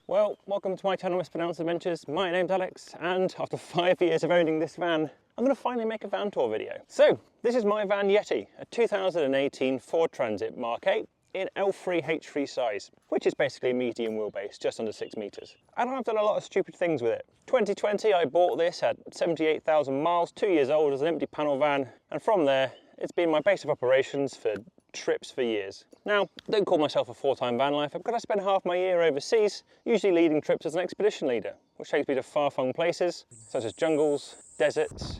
Well, welcome to my channel Mispronounced Adventures. My name's Alex, and after 5 years of owning this van, I'm going to finally make a van tour video. So, this is my van Yeti, a 2018 Ford Transit Mk8 in L3H3 size, which is basically a medium wheelbase, just under 6 meters. And I've done a lot of stupid things with it. 2020, I bought this at 78,000 miles, 2 years old, as an empty panel van, and from there, it's been my base of operations for trips for years. Now, I don't call myself a full-time van lifer because I spend half my year overseas, usually leading trips as an expedition leader, which takes me to far-flung places, such as jungles, deserts,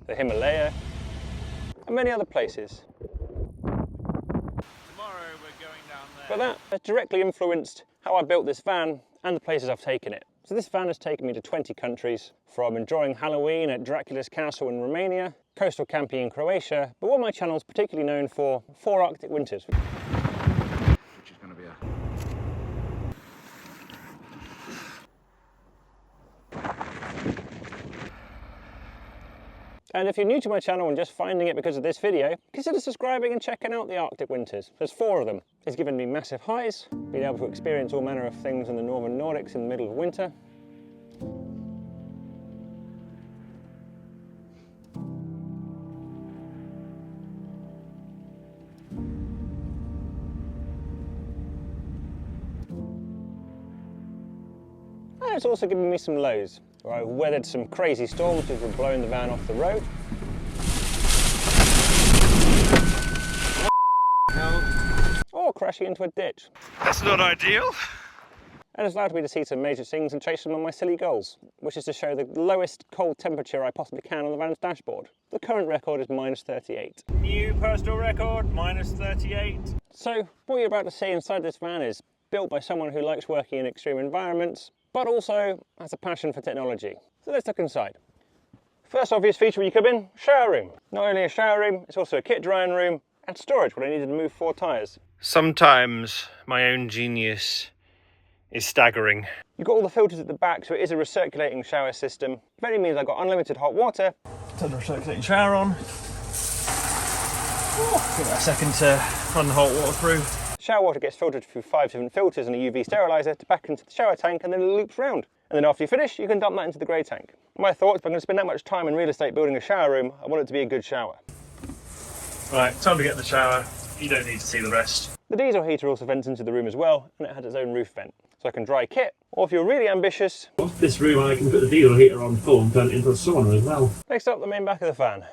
the Himalaya, and many other places. Tomorrow we're going down there. But that has directly influenced how I built this van and the places I've taken it. So this van has taken me to 20 countries, from enjoying Halloween at Dracula's castle in Romania, coastal camping in Croatia, but what my channel is particularly known for, 4 Arctic winters. Which is going to be And if you're new to my channel and just finding it because of this video, consider subscribing and checking out the Arctic winters. There's 4 of them. It's given me massive highs, being able to experience all manner of things in the northern Nordics in the middle of winter. And it's also given me some lows, where I've weathered some crazy storms which were blowing the van off the road. Or crashing into a ditch. That's not ideal. And it's allowed me to see some major things and chase some of my silly goals, which is to show the lowest cold temperature I possibly can on the van's dashboard. The current record is -38. New personal record, -38. So, what you're about to see inside this van is built by someone who likes working in extreme environments, but also has a passion for technology. So let's look inside. First obvious feature when you come in, shower room. Not only a shower room, it's also a kit drying room and storage when I needed to move 4 tyres. Sometimes my own genius is staggering. You've got all the filters at the back, so it is a recirculating shower system. It only means I've got unlimited hot water. Turn the recirculating shower on. Give that a second to run the hot water through. Shower water gets filtered through 5 different filters and a UV steriliser to back into the shower tank, and then it loops round. And then after you finish, you can dump that into the grey tank. My thoughts, if I'm going to spend that much time in real estate building a shower room, I want it to be a good shower. Right, time to get in the shower. You don't need to see the rest. The diesel heater also vents into the room as well, and it has its own roof vent, so I can dry kit, or if you're really ambitious, Off this room I can put the diesel heater on full and turn it into a sauna as well. next up the main back of the van.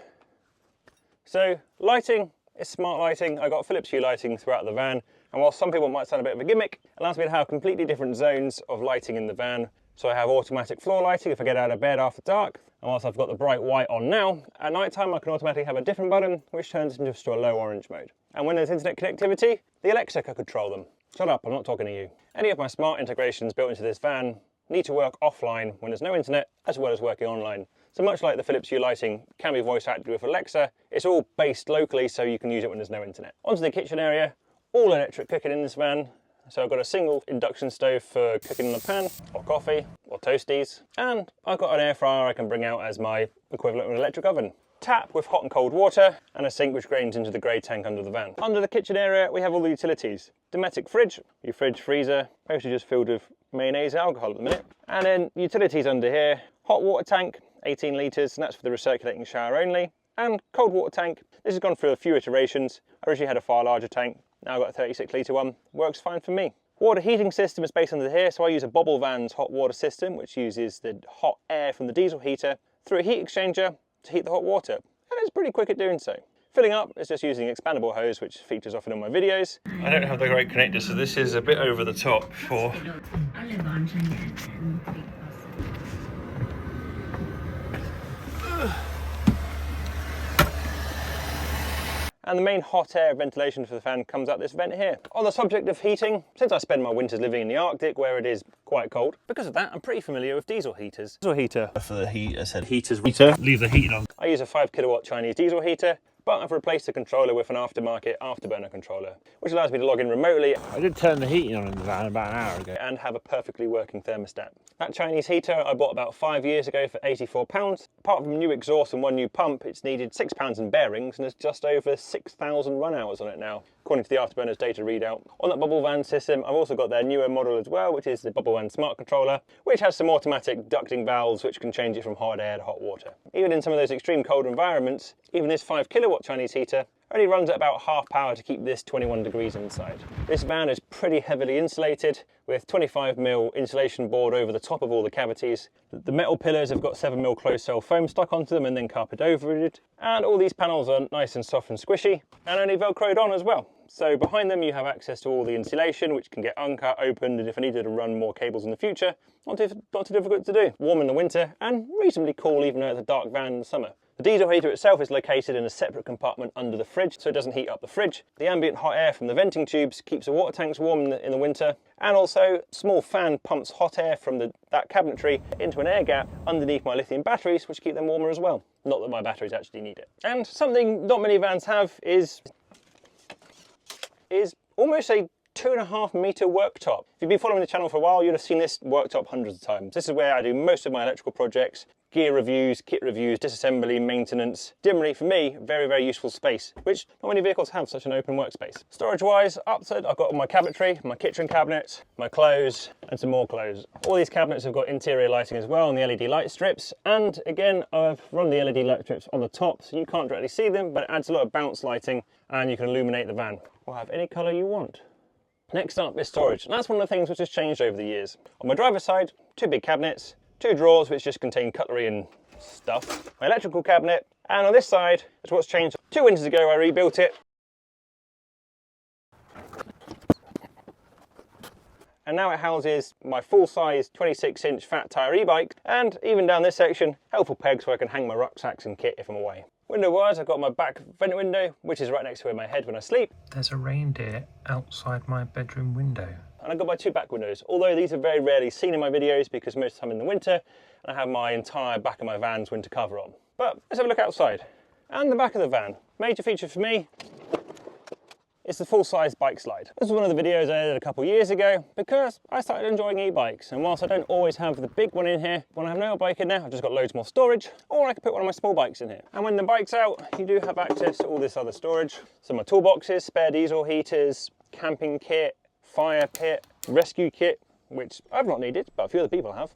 So lighting is smart lighting. I got Philips Hue lighting throughout the van, and while some people might sound a bit of a gimmick, it allows me to have completely different zones of lighting in the van. So I have automatic floor lighting if I get out of bed after dark, and whilst I've got the bright white on now, at night time I can automatically have a different button which turns into just a low orange mode. And when there's internet connectivity, the Alexa can control them. Shut up, I'm not talking to you. Any of my smart integrations built into this van need to work offline when there's no internet, as well as working online. So much like the Philips Hue lighting can be voice activated with Alexa, it's all based locally so you can use it when there's no internet. Onto the kitchen area, all electric cooking in this van. So I've got a single induction stove for cooking in the pan, or coffee, or toasties. And I've got an air fryer I can bring out as my equivalent of an electric oven. Tap with hot and cold water, and a sink which drains into the grey tank under the van. Under the kitchen area, we have all the utilities. Dometic fridge, your fridge freezer, mostly just filled with mayonnaise and alcohol at the minute. And then utilities under here, hot water tank, 18 litres, and that's for the recirculating shower only. And cold water tank, this has gone through a few iterations. I originally had a far larger tank, now I've got a 36 litre one, works fine for me. Water heating system is based under here, so I use a Bobble Van's hot water system, which uses the hot air from the diesel heater through a heat exchanger to heat the hot water, and it's pretty quick at doing so. Filling up is just using expandable hose, which features often on my videos. I don't have the right connector, so this is a bit over the top for... And the main hot air ventilation for the fan comes out this vent here. On the subject of heating, since I spend my winters living in the Arctic where it is quite cold, because of that I'm pretty familiar with diesel heaters. Diesel heater. For the heat, I said heaters heater. Leave the heat on. I use a 5 kilowatt Chinese diesel heater, but I've replaced the controller with an aftermarket afterburner controller, which allows me to log in remotely. I did turn the heating on in the van about an hour ago. And have a perfectly working thermostat. That Chinese heater I bought about 5 years ago for £84. Apart from new exhaust and one new pump, it's needed £6 in bearings and there's just over 6,000 run hours on it now, according to the Afterburner's data readout. On that Bubble Van system, I've also got their newer model as well, which is the Bubble Van Smart Controller, which has some automatic ducting valves which can change it from hot air to hot water. Even in some of those extreme cold environments, even this 5 kilowatt Chinese heater only runs at about half power to keep this 21 degrees inside. This van is pretty heavily insulated with 25mm insulation board over the top of all the cavities. The metal pillars have got 7mm closed cell foam stuck onto them and then carpet over it. And all these panels are nice and soft and squishy and only velcroed on as well. So behind them you have access to all the insulation, which can get uncut, opened, and if I needed to run more cables in the future, not too difficult to do. Warm in the winter and reasonably cool even though it's a dark van in the summer. The diesel heater itself is located in a separate compartment under the fridge, so it doesn't heat up the fridge. The ambient hot air from the venting tubes keeps the water tanks warm in the winter, and also a small fan pumps hot air from that cabinetry into an air gap underneath my lithium batteries, which keep them warmer as well. Not that my batteries actually need it. And something not many vans have is almost a 2.5 metre worktop. If you've been following the channel for a while, you'd have seen this worktop hundreds of times. This is where I do most of my electrical projects, gear reviews, kit reviews, disassembly, maintenance. Generally, for me, very, very useful space, which not many vehicles have such an open workspace. Storage-wise, upside, I've got my cabinetry, my kitchen cabinet, my clothes, and some more clothes. All these cabinets have got interior lighting as well, and the LED light strips. And again, I've run the LED light strips on the top, so you can't directly see them, but it adds a lot of bounce lighting, and you can illuminate the van. Or have any colour you want. Next up is storage, and that's one of the things which has changed over the years. On my driver's side, 2 big cabinets, 2 drawers which just contain cutlery and stuff, my electrical cabinet, and on this side is what's changed. 2 winters ago I rebuilt it, and now it houses my full-size 26-inch fat tyre e-bike, and even down this section, helpful pegs so I can hang my rucksacks and kit if I'm away. Window-wise, I've got my back vent window, which is right next to my head when I sleep. There's a reindeer outside my bedroom window. And I've got my 2 back windows, although these are very rarely seen in my videos because most of the time in the winter, and I have my entire back of my van's winter cover on. But let's have a look outside. And the back of the van. Major feature for me is the full-size bike slide. This is one of the videos I did a couple of years ago because I started enjoying e-bikes, and whilst I don't always have the big one in here, when I have no bike in there, I've just got loads more storage, or I can put one of my small bikes in here. And when the bike's out, you do have access to all this other storage. So my toolboxes, spare diesel heaters, camping kit, fire pit, rescue kit, which I've not needed, but a few other people have.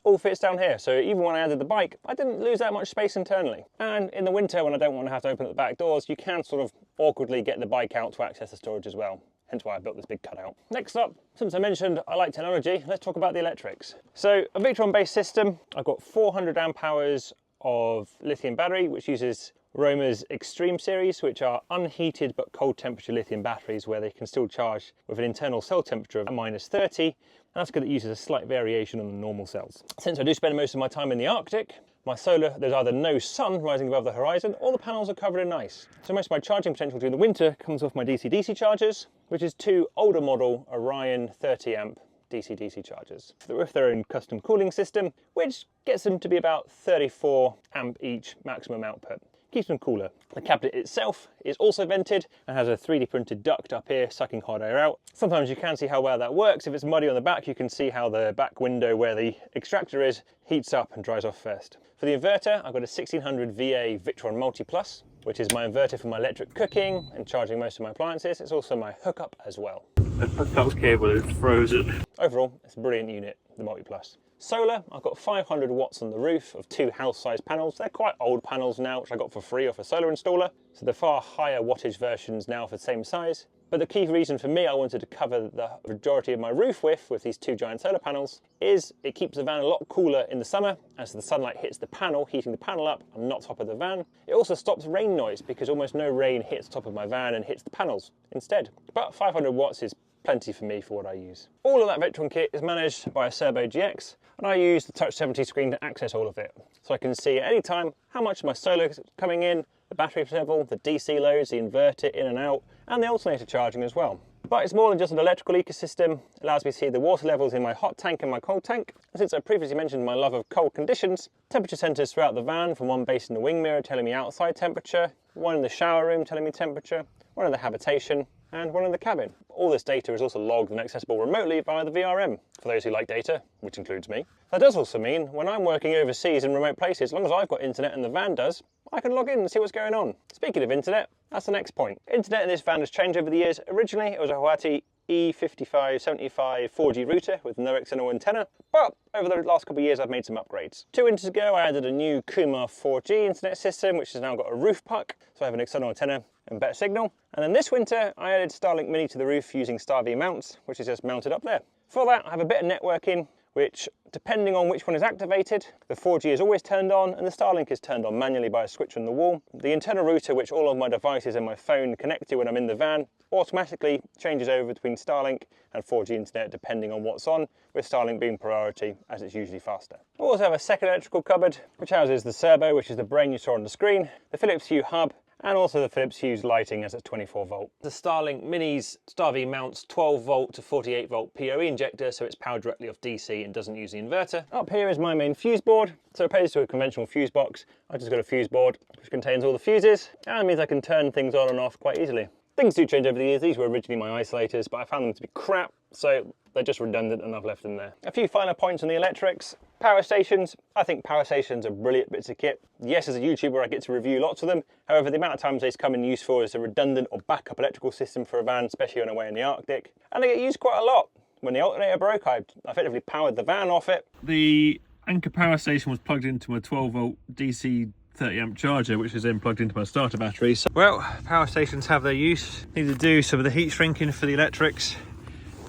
All fits down here, so even when I added the bike, I didn't lose that much space internally. And in the winter, when I don't want to have to open up the back doors, you can sort of awkwardly get the bike out to access the storage as well. Hence why I built this big cutout. Next up, since I mentioned I like technology, let's talk about the electrics. So a Victron-based system, I've got 400 amp hours of lithium battery, which uses Roma's Extreme series, which are unheated but cold temperature lithium batteries where they can still charge with an internal cell temperature of -30, and that's because it uses a slight variation on the normal cells. Since I do spend most of my time in the Arctic, my solar, there's either no sun rising above the horizon or the panels are covered in ice. So most of my charging potential during the winter comes off my DC-DC chargers, which is 2 older model Orion 30 amp DC-DC chargers with their own custom cooling system, which gets them to be about 34 amp each maximum output. Keeps them cooler. The cabinet itself is also vented and has a 3D printed duct up here sucking hot air out. Sometimes you can see how well that works. If it's muddy on the back, you can see how the back window where the extractor is heats up and dries off first. For the inverter, I've got a 1600 VA Victron Multi Plus, which is my inverter for my electric cooking and charging most of my appliances. It's also my hookup as well. The hookup cable is frozen. Overall, it's a brilliant unit, the Multi Plus. Solar, I've got 500 watts on the roof of 2 house-sized panels. They're quite old panels now, which I got for free off a solar installer. So they're far higher wattage versions now for the same size. But the key reason for me I wanted to cover the majority of my roof with these 2 giant solar panels is it keeps the van a lot cooler in the summer as the sunlight hits the panel, heating the panel up and not top of the van. It also stops rain noise because almost no rain hits the top of my van and hits the panels instead. But 500 watts is plenty for me for what I use. All of that Victron kit is managed by a Servo GX, and I use the Touch 70 screen to access all of it. So I can see at any time how much of my solar is coming in, the battery level, the DC loads, the inverter in and out, and the alternator charging as well. But it's more than just an electrical ecosystem. It allows me to see the water levels in my hot tank and my cold tank. And since I previously mentioned my love of cold conditions, temperature sensors throughout the van, from one based in the wing mirror telling me outside temperature, one in the shower room telling me temperature, one in the habitation, and one in the cabin. All this data is also logged and accessible remotely via the VRM, for those who like data, which includes me. That does also mean when I'm working overseas in remote places, as long as I've got internet and the van does, I can log in and see what's going on. Speaking of internet, that's the next point. Internet in this van has changed over the years. Originally, it was a Huawei E5575 4G router with no external antenna, but over the last couple of years I've made some upgrades. 2 winters ago I added a new Kuma 4G internet system, which has now got a roof puck, so I have an external antenna and better signal. And then this winter I added Starlink Mini to the roof using Starv mounts, which is just mounted up there. For that I have a bit of networking, which, depending on which one is activated, the 4G is always turned on and the Starlink is turned on manually by a switch on the wall. The internal router, which all of my devices and my phone connect to when I'm in the van, automatically changes over between Starlink and 4G internet depending on what's on, with Starlink being priority as it's usually faster. I also have a second electrical cupboard, which houses the servo, which is the brain you saw on the screen, the Philips Hue hub, and also the Philips Hue's lighting as it's 24 volt. The Starlink Mini's Starv mounts 12 volt to 48 volt PoE injector, so it's powered directly off DC and doesn't use the inverter. Up here is my main fuse board. So opposed to a conventional fuse box, I just got a fuse board which contains all the fuses, and it means I can turn things on and off quite easily. Things do change over the years. These were originally my isolators, but I found them to be crap, so they're just redundant and I've left them there. A few final points on the electrics. Power stations. I think power stations are brilliant bits of kit. Yes, as a YouTuber I get to review lots of them. However, the amount of times they come in useful as a redundant or backup electrical system for a van, especially on a way in the Arctic. And they get used quite a lot. When the alternator broke, I effectively powered the van off it. The anchor power station was plugged into my 12 volt DC 30 amp charger, which is then plugged into my starter battery. So, well, power stations have their use. Need to do some of the heat shrinking for the electrics,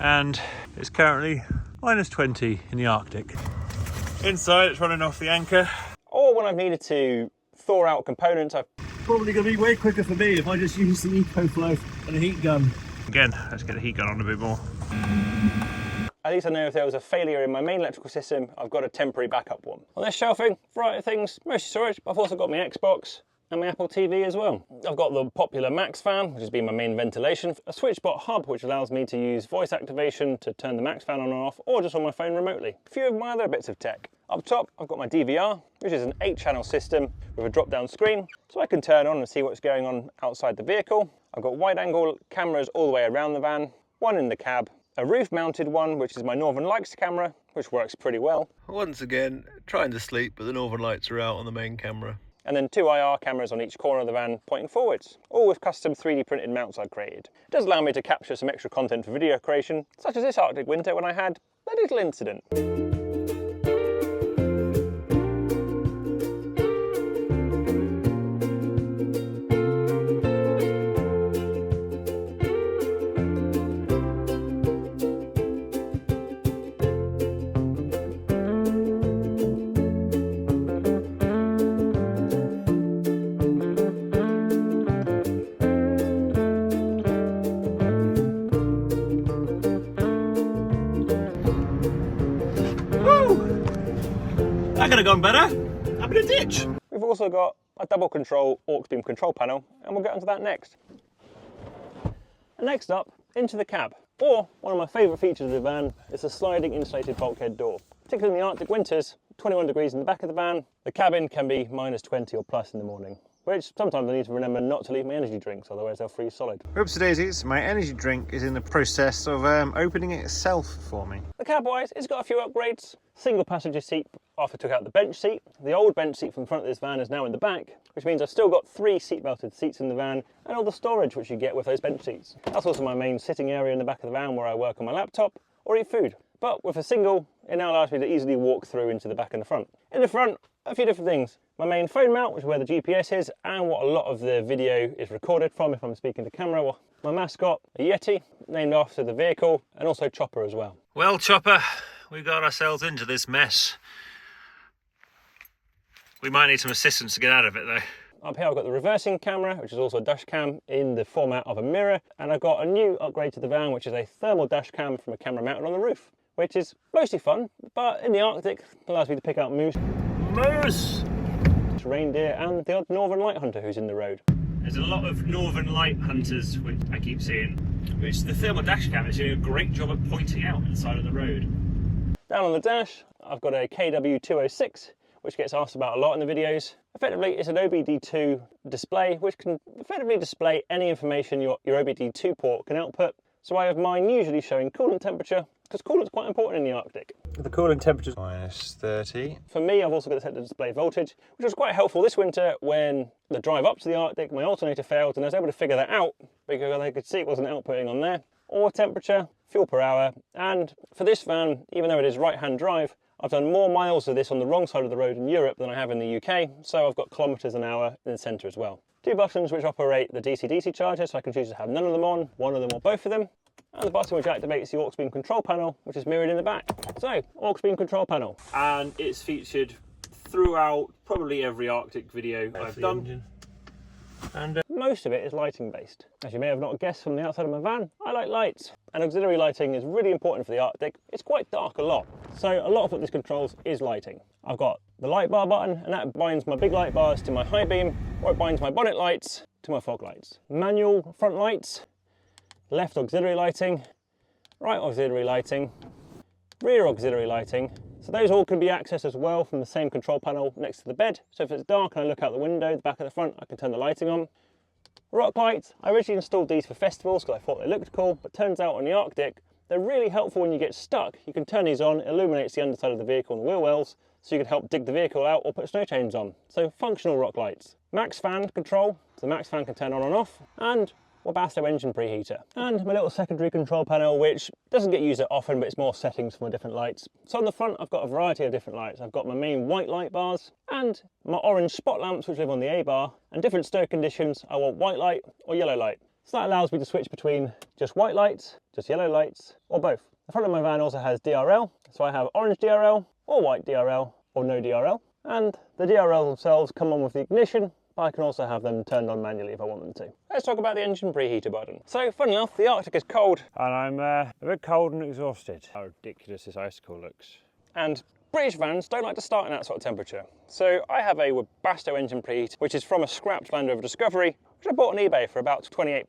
and it's currently -20 in the Arctic. Inside it's running off the anchor. Or when I've needed to thaw out components, I've Probably going to be way quicker for me if I just use the EcoFlow and a heat gun. Again, let's get the heat gun on a bit more. at least I know if there was a failure in my main electrical system, I've got a temporary backup one. On this shelving, variety of things, mostly storage, but I've also got my Xbox and my Apple TV as well. I've got the popular Max fan, which has been my main ventilation, a SwitchBot hub, which allows me to use voice activation to turn the Max fan on and off, or just on my phone remotely. A few of my other bits of tech. Up top, I've got my DVR, which is an 8-channel system with a drop-down screen, so I can turn on and see what's going on outside the vehicle. I've got wide-angle cameras all the way around the van, one in the cab, a roof-mounted one, which is my Northern Lights camera, which works pretty well. Once again, trying to sleep, but the Northern Lights are out on the main camera. And then 2 IR cameras on each corner of the van pointing forwards, all with custom 3D printed mounts I've created. It does allow me to capture some extra content for video creation, such as this Arctic winter when I had a little incident. That could have gone better. I'm in a ditch. We've also got a double control aux beam control panel, and we'll get onto that next. And next up, into the cab. Or, one of my favourite features of the van is the sliding insulated bulkhead door. Particularly in the Arctic winters, 21 degrees in the back of the van, the cabin can be -20 or plus in the morning, which sometimes I need to remember not to leave my energy drinks, otherwise they'll freeze solid. Oopsie daisies, my energy drink is in the process of opening itself for me. The cab-wise, it's got a few upgrades. Single passenger seat after I took out the bench seat. The old bench seat from the front of this van is now in the back, which means I've still got 3 seat-belted seats in the van and all the storage which you get with those bench seats. That's also my main sitting area in the back of the van where I work on my laptop or eat food. But with a single, it now allows me to easily walk through into the back and the front. In the front, a few different things. My main phone mount, which is where the GPS is, and what a lot of the video is recorded from if I'm speaking to camera. Well, my mascot, a Yeti, named after the vehicle, and also Chopper as well. Well, Chopper, we got ourselves into this mess. We might need some assistance to get out of it though. Up here I've got the reversing camera, which is also a dash cam in the format of a mirror, and I've got a new upgrade to the van, which is a thermal dash cam from a camera mounted on the roof, which is mostly fun, but in the Arctic allows me to pick out moose, reindeer, and the odd northern light hunter who's in the road. There's a lot of northern light hunters, which I keep seeing. which the thermal dash cam is doing a great job at pointing out the side of the road. Down on the dash, I've got a KW206, which gets asked about a lot in the videos. Effectively, it's an OBD2 display, which can effectively display any information your OBD2 port can output. So I have mine usually showing coolant temperature, because coolant's quite important in the Arctic. The coolant temperature is -30. For me, I've also got it set to display voltage, which was quite helpful this winter when the drive up to the Arctic, my alternator failed, and I was able to figure that out because I could see it wasn't outputting on there. Or temperature, fuel per hour, and for this van, even though it is right-hand drive, I've done more miles of this on the wrong side of the road in Europe than I have in the UK, so I've got kilometres an hour in the centre as well. Two buttons which operate the DC-DC charger, so I can choose to have none of them on, one of them or both of them. And the button which activates the aux beam control panel, which is mirrored in the back. So, aux beam control panel. And it's featured throughout probably every Arctic video I've done. And most of it is lighting based. As you may have not guessed from the outside of my van, I like lights. And auxiliary lighting is really important for the Arctic. It's quite dark a lot. So a lot of what this controls is lighting. I've got the light bar button, and that binds my big light bars to my high beam, or it binds my bonnet lights to my fog lights. Manual front lights, left auxiliary lighting, right auxiliary lighting, rear auxiliary lighting. So those all can be accessed as well from the same control panel next to the bed. So if it's dark and I look out the window, the back of the front, I can turn the lighting on. Rock lights, I originally installed these for festivals because I thought they looked cool, but turns out on the Arctic, they're really helpful when you get stuck. You can turn these on, it illuminates the underside of the vehicle and the wheel wells, so you can help dig the vehicle out or put snow chains on. So functional rock lights. Max fan control, so the max fan can turn on and off, and Webasto engine preheater. And my little secondary control panel, which doesn't get used that often, but it's more settings for my different lights. So on the front, I've got a variety of different lights. I've got my main white light bars and my orange spot lamps, which live on the A bar. And different snow conditions, I want white light or yellow light. So that allows me to switch between just white lights, just yellow lights, or both. The front of my van also has DRL, so I have orange DRL, or white DRL, or no DRL. And the DRL themselves come on with the ignition, but I can also have them turned on manually if I want them to. Let's talk about the engine preheater button. So, fun enough, the Arctic is cold. And I'm a bit cold and exhausted. How ridiculous this icicle looks. And British vans don't like to start in that sort of temperature. So I have a Webasto engine preheater, which is from a scrapped Land Rover Discovery, which I bought on eBay for about £28,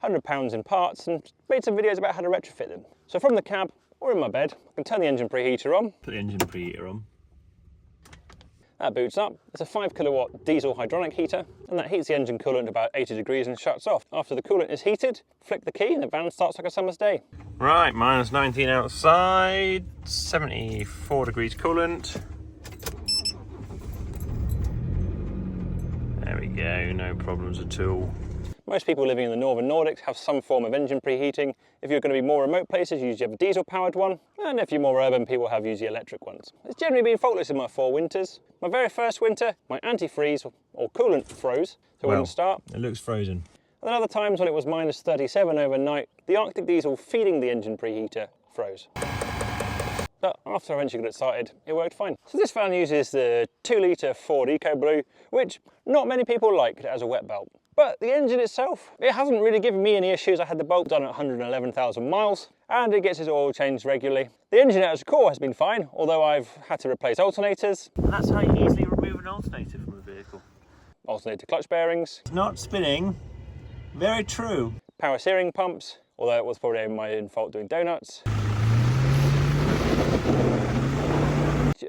£100 in parts, and made some videos about how to retrofit them. So from the cab or in my bed, I can turn the engine preheater on. put the engine preheater on. That boots up. It's a 5 kilowatt diesel hydronic heater, and that heats the engine coolant to about 80 degrees and shuts off. After the coolant is heated, flick the key and the van starts like a summer's day. Right, -19 outside, 74 degrees coolant. There we go, no problems at all. Most people living in the northern Nordics have some form of engine preheating. If you're going to be more remote places, you usually have a diesel powered one. And if you're more urban, people have usually electric ones. It's generally been faultless in my 4 winters. My very first winter, my antifreeze or coolant froze, so it wouldn't start. It looks frozen. And other times when it was -37 overnight, the Arctic diesel feeding the engine preheater froze. But after I eventually got it started, it worked fine. So this van uses the 2 litre Ford EcoBlue, which not many people like as a wet belt. But the engine itself, it hasn't really given me any issues. I had the bolt done at 111,000 miles, and it gets its oil changed regularly. The engine at its core has been fine, although I've had to replace alternators. And that's how you easily remove an alternator from a vehicle. Alternator clutch bearings. Not spinning. Very true. Power steering pumps, although it was probably my own fault doing donuts.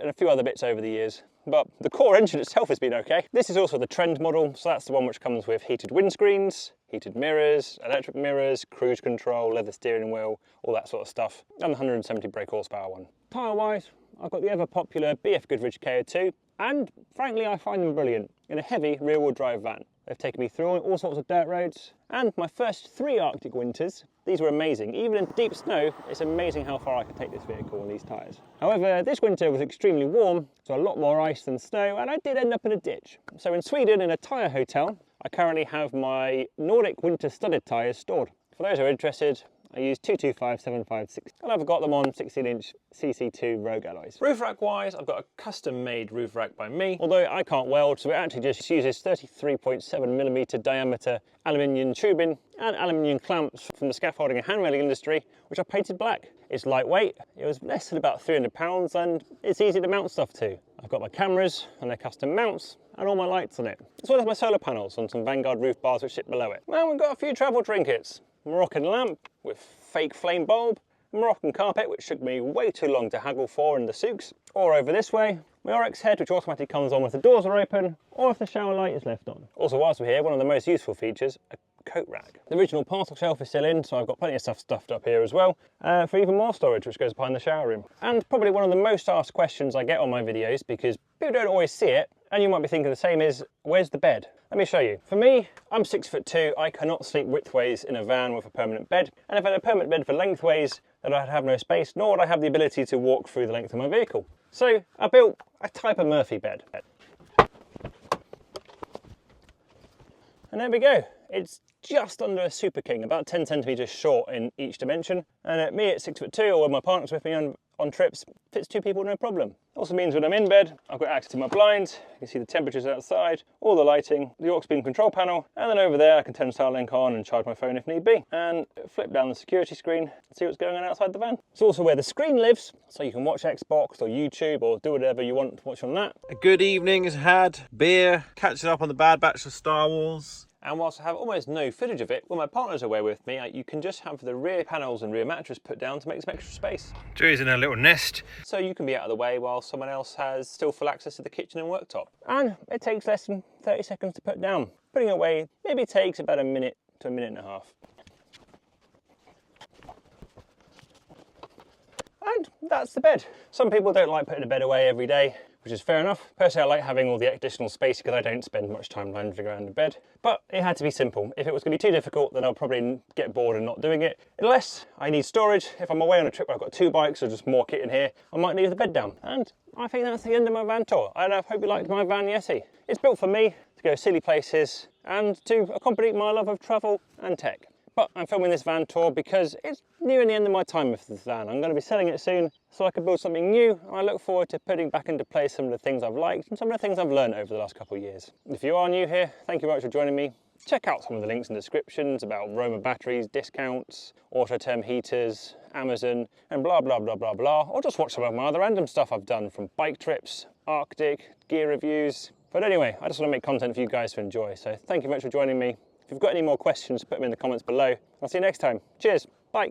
And a few other bits over the years, but the core engine itself has been okay. This is also the Trend model, so that's the one which comes with heated windscreens, heated mirrors, electric mirrors, cruise control, leather steering wheel, all that sort of stuff, and the 170 brake horsepower one. Tyre-wise, I've got the ever popular BF Goodrich KO2, and frankly I find them brilliant in a heavy rear-wheel drive van. They've taken me through all sorts of dirt roads, and my first 3 Arctic winters, these were amazing. Even in deep snow, it's amazing how far I could take this vehicle on these tyres. However, this winter was extremely warm, so a lot more ice than snow, and I did end up in a ditch. So in Sweden, in a tyre hotel, I currently have my Nordic winter studded tyres stored. For those who are interested, I use 225/756, and I've got them on 16-inch CC2 Rogue alloys. Roof rack wise, I've got a custom made roof rack by me, although I can't weld, so it actually just uses 33.7mm diameter aluminium tubing and aluminium clamps from the scaffolding and hand-railing industry, which I painted black. It's lightweight, it was less than about 300 pounds, and it's easy to mount stuff to. I've got my cameras and their custom mounts, and all my lights on it, as well as my solar panels on some Vanguard roof bars which sit below it. Now we've got a few travel trinkets. Moroccan lamp with fake flame bulb, Moroccan carpet, which took me way too long to haggle for in the souks, or over this way, my RX head, which automatically comes on if the doors are open, or if the shower light is left on. Also, whilst we're here, one of the most useful features, a coat rack. The original parcel shelf is still in, so I've got plenty of stuff stuffed up here as well, for even more storage, which goes behind the shower room. And probably one of the most asked questions I get on my videos, because people don't always see it, and you might be thinking the same, is, where's the bed? Let me show you. For me, I'm 6'2", I cannot sleep widthways in a van with a permanent bed, and if I had a permanent bed for lengthways, then I'd have no space, nor would I have the ability to walk through the length of my vehicle. So I built a type of Murphy bed. And there we go. It's just under a Super King, about 10 centimetres short in each dimension. And at me at 6'2", or when my partner's with me on trips, fits 2 people no problem. Also means when I'm in bed, I've got access to my blinds, you can see the temperatures outside, all the lighting, the aux beam control panel, and then over there I can turn Starlink on and charge my phone if need be. And flip down the security screen and see what's going on outside the van. It's also where the screen lives, so you can watch Xbox or YouTube or do whatever you want to watch on that. A good evening is had, beer, catching up on the Bad Batch of Star Wars. And whilst I have almost no footage of it, when my partner's away with me, you can just have the rear panels and rear mattress put down to make some extra space. Joey's in her little nest. So you can be out of the way while someone else has still full access to the kitchen and worktop. And it takes less than 30 seconds to put down. Putting it away maybe takes about a minute to a minute and a half. And that's the bed. Some people don't like putting a bed away every day, which is fair enough. Personally, I like having all the additional space because I don't spend much time lounging around in bed. But it had to be simple. If it was going to be too difficult, then I'll probably get bored and not doing it. Unless I need storage. If I'm away on a trip where I've got 2 bikes or just more kit in here, I might leave the bed down. And I think that's the end of my van tour. I hope you liked my Van Yeti. It's built for me to go silly places and to accompany my love of travel and tech. But I'm filming this van tour because it's nearing the end of my time with this van. I'm going to be selling it soon so I can build something new, and I look forward to putting back into place some of the things I've liked and some of the things I've learned over the last couple of years. If you are new here, thank you very much for joining me. Check out some of the links and descriptions about Roma batteries, discounts, Autotherm heaters, Amazon, and blah blah blah blah blah, or just watch some of my other random stuff I've done, from bike trips, Arctic, gear reviews. But anyway, I just want to make content for you guys to enjoy, so thank you very much for joining me. If you've got any more questions, put them in the comments below. I'll see you next time. Cheers. Bye.